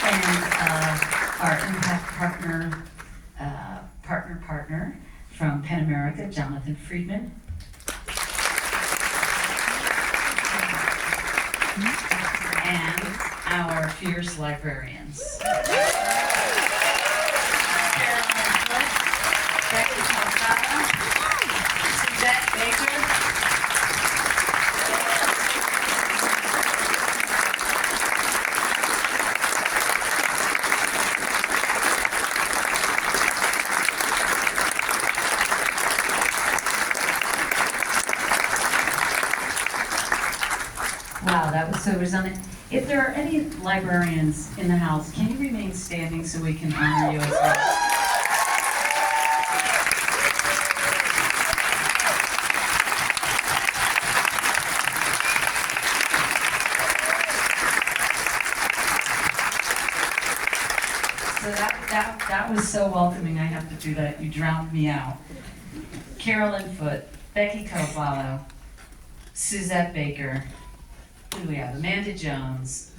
And our impact partner from Penn America, Jonathan Friedman. And our fierce librarians. Becky Calcutta, Suzette Baker, wow, that was so resounding. If there are any librarians in the house, can you remain standing so we can honor you as well? So that was so welcoming. I have to do that. You drowned me out. Carolyn Foote, Becky Cavallo, Suzette Baker. Who do we have? Amanda Jones,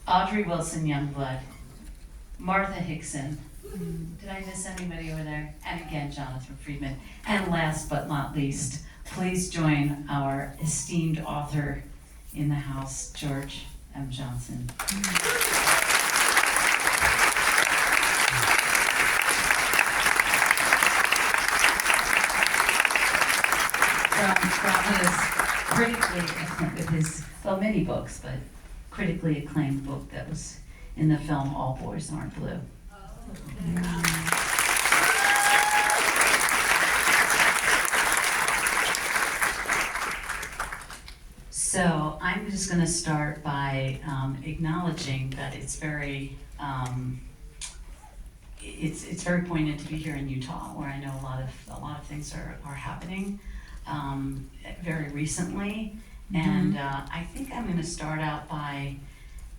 Audrey Wilson Youngblood, Martha Hickson. Did I miss anybody over there? And again, Jonathan Friedman. And last but not least, please join our esteemed author in the house, George M. Johnson. From his critically acclaimed, many books, but critically acclaimed book that was in the film All Boys Aren't Blue. So I'm just going to start by acknowledging that it's very poignant to be here in Utah, where I know a lot of things are happening very recently. And I think I'm going to start out by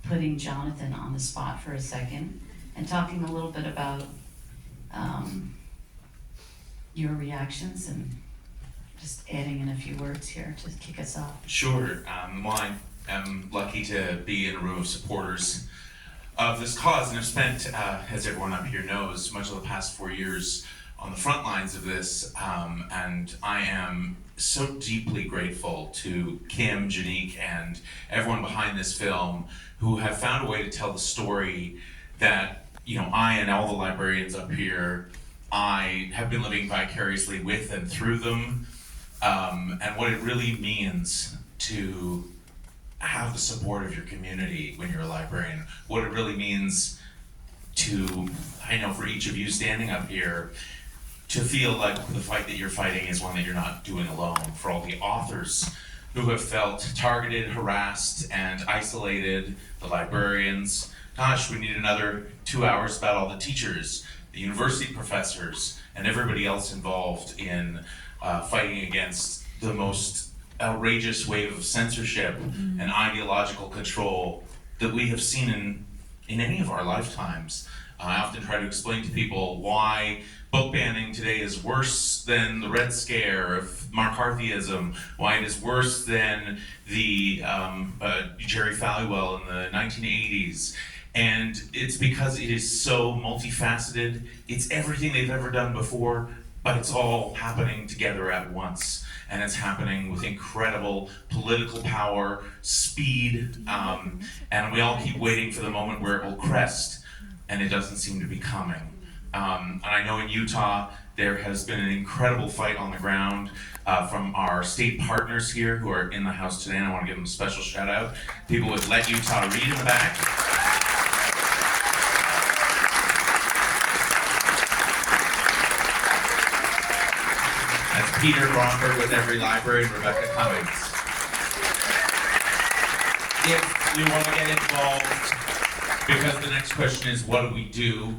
putting Jonathan on the spot for a second and talking a little bit about your reactions and just adding in a few words here to kick us off. Sure. Well, I am lucky to be in a room of supporters of this cause, and I've spent, as everyone up here knows, much of the past 4 years on the front lines of this, and I am so deeply grateful to Kim, Janique, and everyone behind this film who have found a way to tell the story that, I and all the librarians up here, I have been living vicariously with and through them, and what it really means to have the support of your community when you're a librarian, what it really means to, I know for each of you standing up here, to feel like the fight that you're fighting is one that you're not doing alone. For all the authors who have felt targeted, harassed, and isolated, the librarians, gosh, we need another 2 hours about all the teachers, the university professors, and everybody else involved in fighting against the most outrageous wave of censorship and ideological control that we have seen in any of our lifetimes. I often try to explain to people why book banning today is worse than the Red Scare of McCarthyism, why it is worse than the Jerry Falwell in the 1980s. And it's because it is so multifaceted. It's everything they've ever done before, but it's all happening together at once. And it's happening with incredible political power, speed, and we all keep waiting for the moment where it will crest, and it doesn't seem to be coming. And I know in Utah, there has been an incredible fight on the ground from our state partners here who are in the house today, and I want to give them a special shout out. People with Let Utah Read in the back. That's Peter Bromberg with Every Library and Rebecca Cummings. If you want to get involved, because the next question is, what do we do?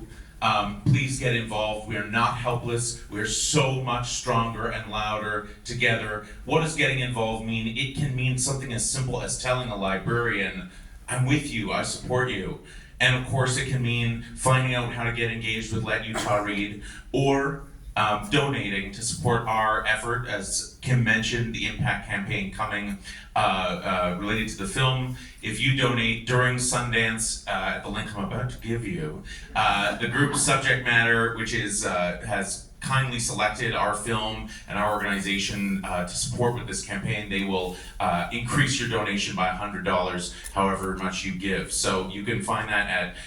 Please get involved. We are not helpless. We are so much stronger and louder together. What does getting involved mean? It can mean something as simple as telling a librarian, I'm with you, I support you. And of course it can mean finding out how to get engaged with Let Utah Read, or donating to support our effort. As Kim mentioned, the impact campaign coming related to the film. If you donate during Sundance at the link I'm about to give you, the group's Subject Matter, which is has kindly selected our film and our organization to support with this campaign, they will increase your donation by $100, however much you give. So you can find that at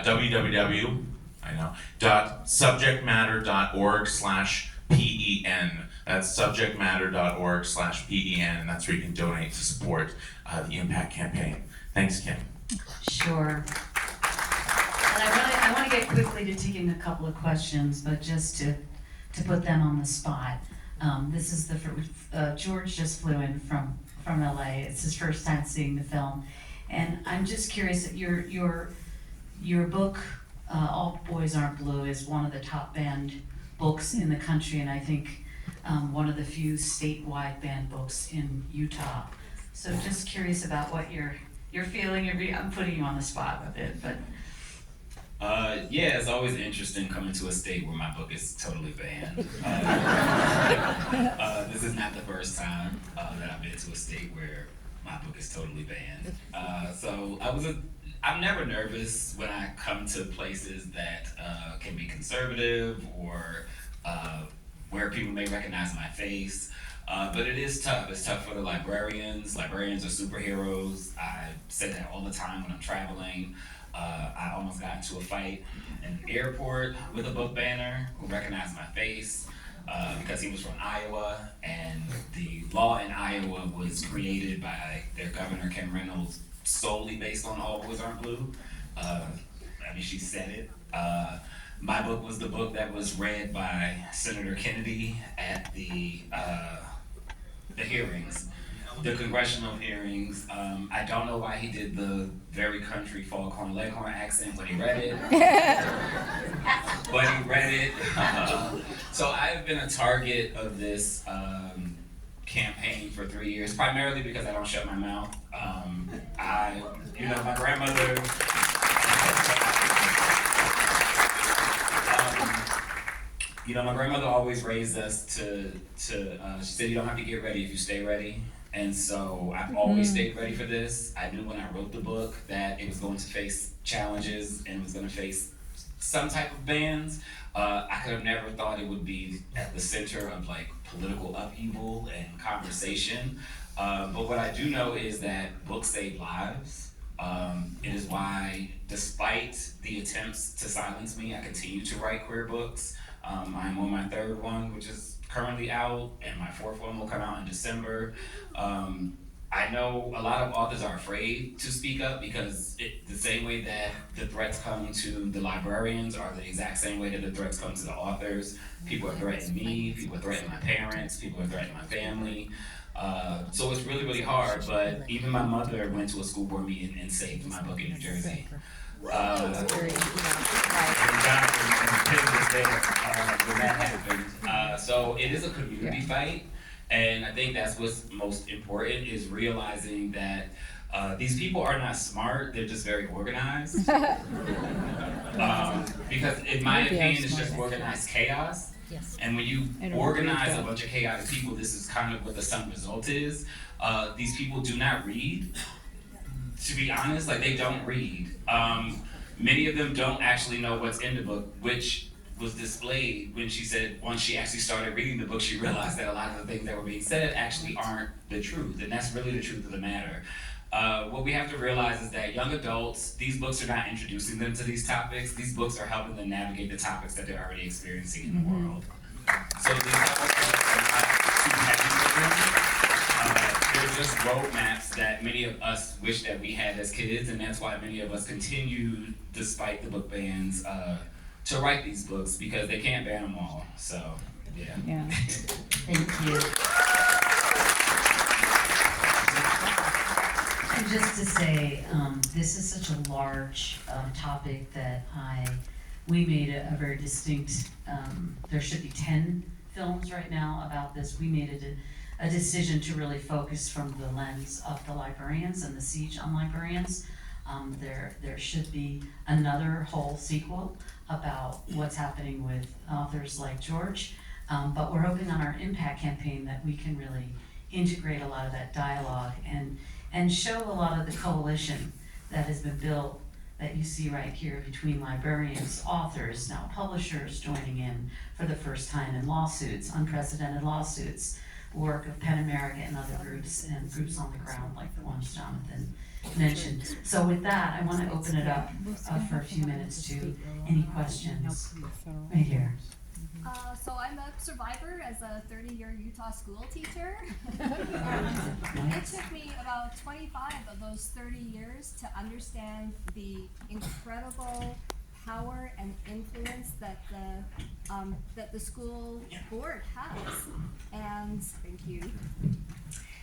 www.subjectmatter.org/PEN. That's subjectmatter.org/PEN, and that's where you can donate to support the impact campaign. Thanks, Kim. Sure. And I want to get quickly to taking a couple of questions, but just to put them on the spot. This is George just flew in from LA. It's his first time seeing the film, and I'm just curious that your book, All Boys Aren't Blue, is one of the top banned books in the country, and I think one of the few statewide banned books in Utah. So just curious about what you're feeling. I'm putting you on the spot a bit, but. Yeah, it's always interesting coming to a state where my book is totally banned. This is not the first time that I've been to a state where my book is totally banned. So I'm never nervous when I come to places that can be conservative or where people may recognize my face. But it is tough. It's tough for the librarians. Librarians are superheroes. I say that all the time when I'm traveling. I almost got into a fight in the airport with a book banner who recognized my face because he was from Iowa, and the law in Iowa was created by their governor, Kim Reynolds, solely based on All Boys Aren't Blue. She said it. My book was the book that was read by Senator Kennedy at the hearings. The congressional hearings. I don't know why he did the very country foghorn leghorn accent when he read it. But he read it. So I've been a target of this campaign for 3 years, primarily because I don't shut my mouth. My grandmother. My grandmother always raised us to she said you don't have to get ready if you stay ready. And so I've always stayed ready for this. I knew when I wrote the book that it was going to face challenges and it was going to face some type of bans. I could have never thought it would be at the center of political upheaval and conversation. But what I do know is that books save lives. It is why, despite the attempts to silence me, I continue to write queer books. I'm on my third one, which is currently out, and my fourth one will come out in December. I know a lot of authors are afraid to speak up because the same way that the threats come to the librarians are the exact same way that the threats come to the authors. People are threatening me, people are threatening my parents, people are threatening my family. So it's really, really hard, but even my mother went to a school board meeting and saved my book in New Jersey. And Jonathan was there when that happened. So it is a community fight, and I think that's what's most important is realizing that these people are not smart, they're just very organized. Because in my opinion, it's just organized chaos. Yes. And when you organize a bunch of chaotic people, this is kind of what the sum result is. These people do not read. To be honest, they don't read. Many of them don't actually know what's in the book, which was displayed when she said once she actually started reading the book, she realized that a lot of the things that were being said actually aren't the truth, and that's really the truth of the matter. What we have to realize is that young adults, these books are not introducing them to these topics. These books are helping them navigate the topics that they're already experiencing in the world. So these topics are not too heavy for them. They're just roadmaps that many of us wish that we had as kids, and that's why many of us continue, despite the book bans, to write these books because they can't ban them all. So, yeah. Thank you. And just to say, this is such a large topic that we made a very distinct, there should be 10 films right now about this. We made a decision to really focus from the lens of the librarians and the siege on librarians. There should be another whole sequel about what's happening with authors like George. But we're hoping on our impact campaign that we can really integrate a lot of that dialogue and show a lot of the coalition that has been built that you see right here between librarians, authors, now publishers joining in for the first time in lawsuits, unprecedented lawsuits, work of PEN America and other groups and groups on the ground like the ones Jonathan mentioned. So with that, I want to open it up for a few minutes to any questions. Right here. So I'm a survivor as a 30-year Utah school teacher. It took me about 25 of those 30 years to understand the incredible power and influence that the school board has. And thank you.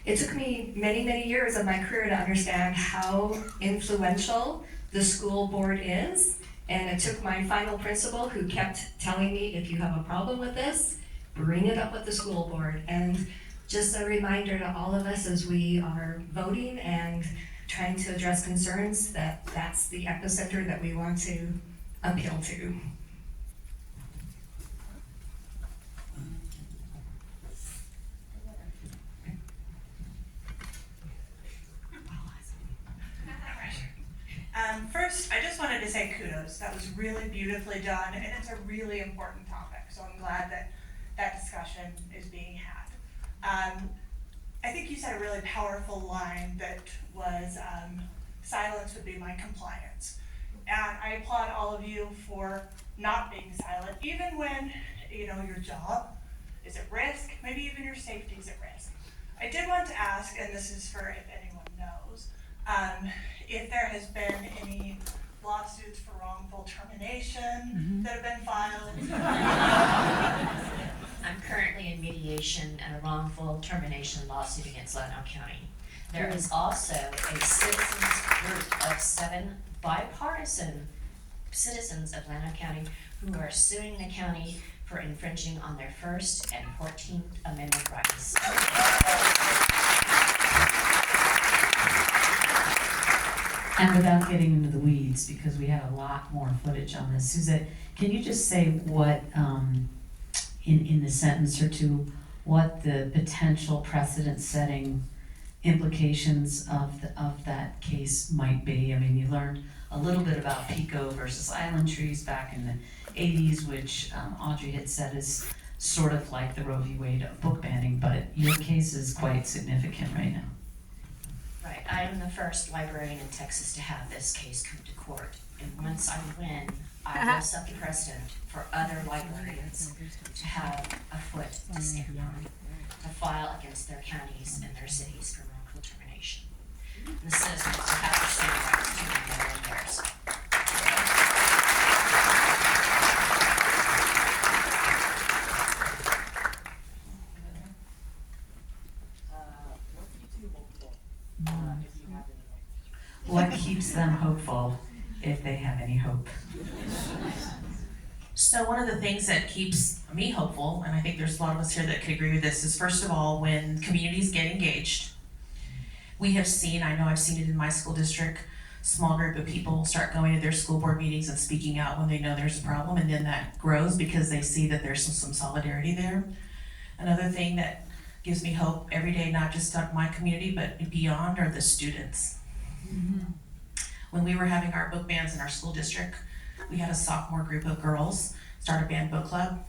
It took me many, many years of my career to understand how influential the school board is. And it took my final principal who kept telling me, if you have a problem with this, bring it up with the school board. And just a reminder to all of us as we are voting and trying to address concerns that that's the epicenter that we want to appeal to. First, I just wanted to say kudos. That was really beautifully done, and it's a really important topic, so I'm glad that that discussion is being had. I think you said a really powerful line that was, silence would be my compliance. And I applaud all of you for not being silent, even when, your job is at risk, maybe even your safety is at risk. I did want to ask, and this is for if anyone knows, if there has been any lawsuits for wrongful termination that have been filed. I'm currently in mediation and a wrongful termination lawsuit against Loudoun County. There is also a citizens group of 7 bipartisan citizens of Loudoun County who are suing the county for infringing on their First and 14th Amendment rights. And without getting into the weeds, because we have a lot more footage on this, Suzette, can you just say what, in the sentence or two, what the potential precedent-setting implications of that case might be? I mean, you learned a little bit about Pico versus Island Trees back in the 80s, which Audrey had said is sort of like the Roe v. Wade of book banning, but your case is quite significant right now. Right, I am the first librarian in Texas to have this case come to court. And once I win, I will set the precedent for other librarians to have a foot to stand on, to file against their counties and their cities for wrongful termination. And the citizens will have the same rights to do their own theirs. What keeps them hopeful if they have any hope? So one of the things that keeps me hopeful, and I think there's a lot of us here that could agree with this, is first of all, when communities get engaged, we have seen, I know I've seen it in my school district, small group of people start going to their school board meetings and speaking out when they know there's a problem, and then that grows because they see that there's some solidarity there. Another thing that gives me hope every day, not just on my community, but beyond, are the students. When we were having our book bans in our school district, we had a sophomore group of girls start a band book club,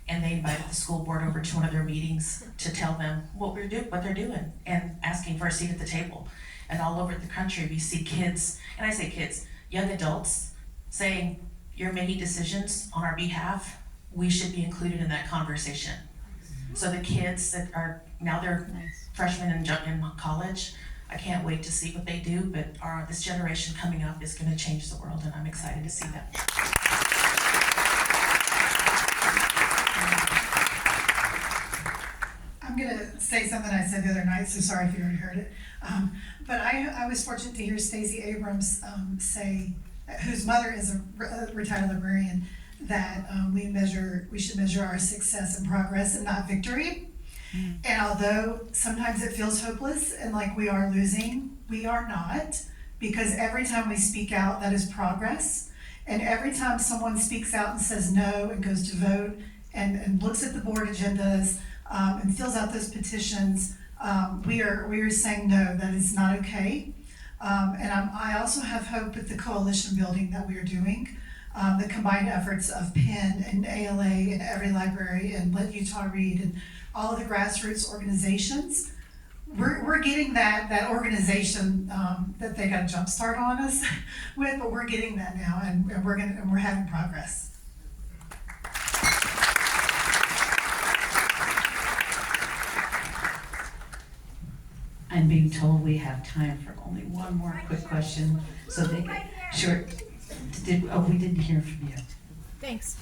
and they invited the school board over to one of their meetings to tell them what they're doing, and asking for a seat at the table. And all over the country, we see kids, and I say kids, young adults, saying, "You're making decisions on our behalf. We should be included in that conversation." So the kids that are now they're freshmen in college. I can't wait to see what they do, but this generation coming up is going to change the world, and I'm excited to see that. I'm going to say something I said the other night, so sorry if you already heard it. But I was fortunate to hear Stacey Abrams say, whose mother is a retired librarian, that we should measure our success and progress and not victory. And although sometimes it feels hopeless and like we are losing, we are not, because every time we speak out, that is progress. And every time someone speaks out and says no and goes to vote and looks at the board agendas, and fills out those petitions, we are saying no, that is not okay. I also have hope with the coalition building that we are doing, the combined efforts of PEN and ALA and Every Library and Let Utah Read and all of the grassroots organizations. We're getting that organization that they got a jump start on us with, but we're getting that now, and we're having progress. I'm being told we have time for only one more quick question, so they can, sure. We didn't hear from you. Thanks.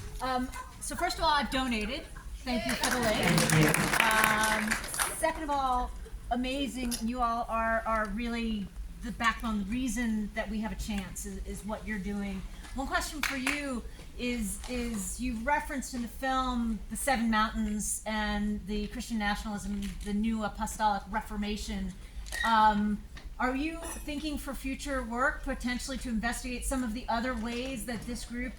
So first of all, I've donated. Thank you for the link. Thank you. Second of all, amazing. You all are really the backbone. The reason that we have a chance is what you're doing. One question for you is you've referenced in the film the Seven Mountains and the Christian nationalism, the new apostolic reformation. Are you thinking for future work potentially to investigate some of the other ways that this group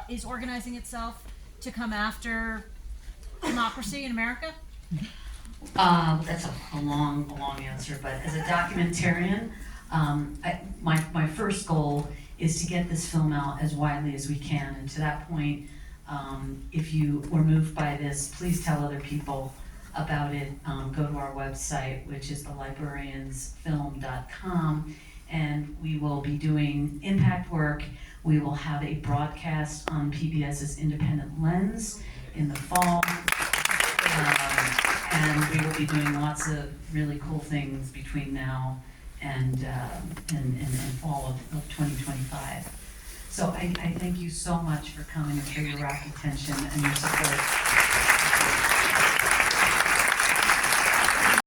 is organizing itself to come after democracy in America? That's a long answer, but as a documentarian, my first goal is to get this film out as widely as we can, and to that point, if you were moved by this, please tell other people about it. Go to our website, which is thelibrariansfilm.com, and we will be doing impact work. We will have a broadcast on PBS's Independent Lens in the fall, and we will be doing lots of really cool things between now and fall of 2025. So I thank you so much for coming and for your rapt attention and your support.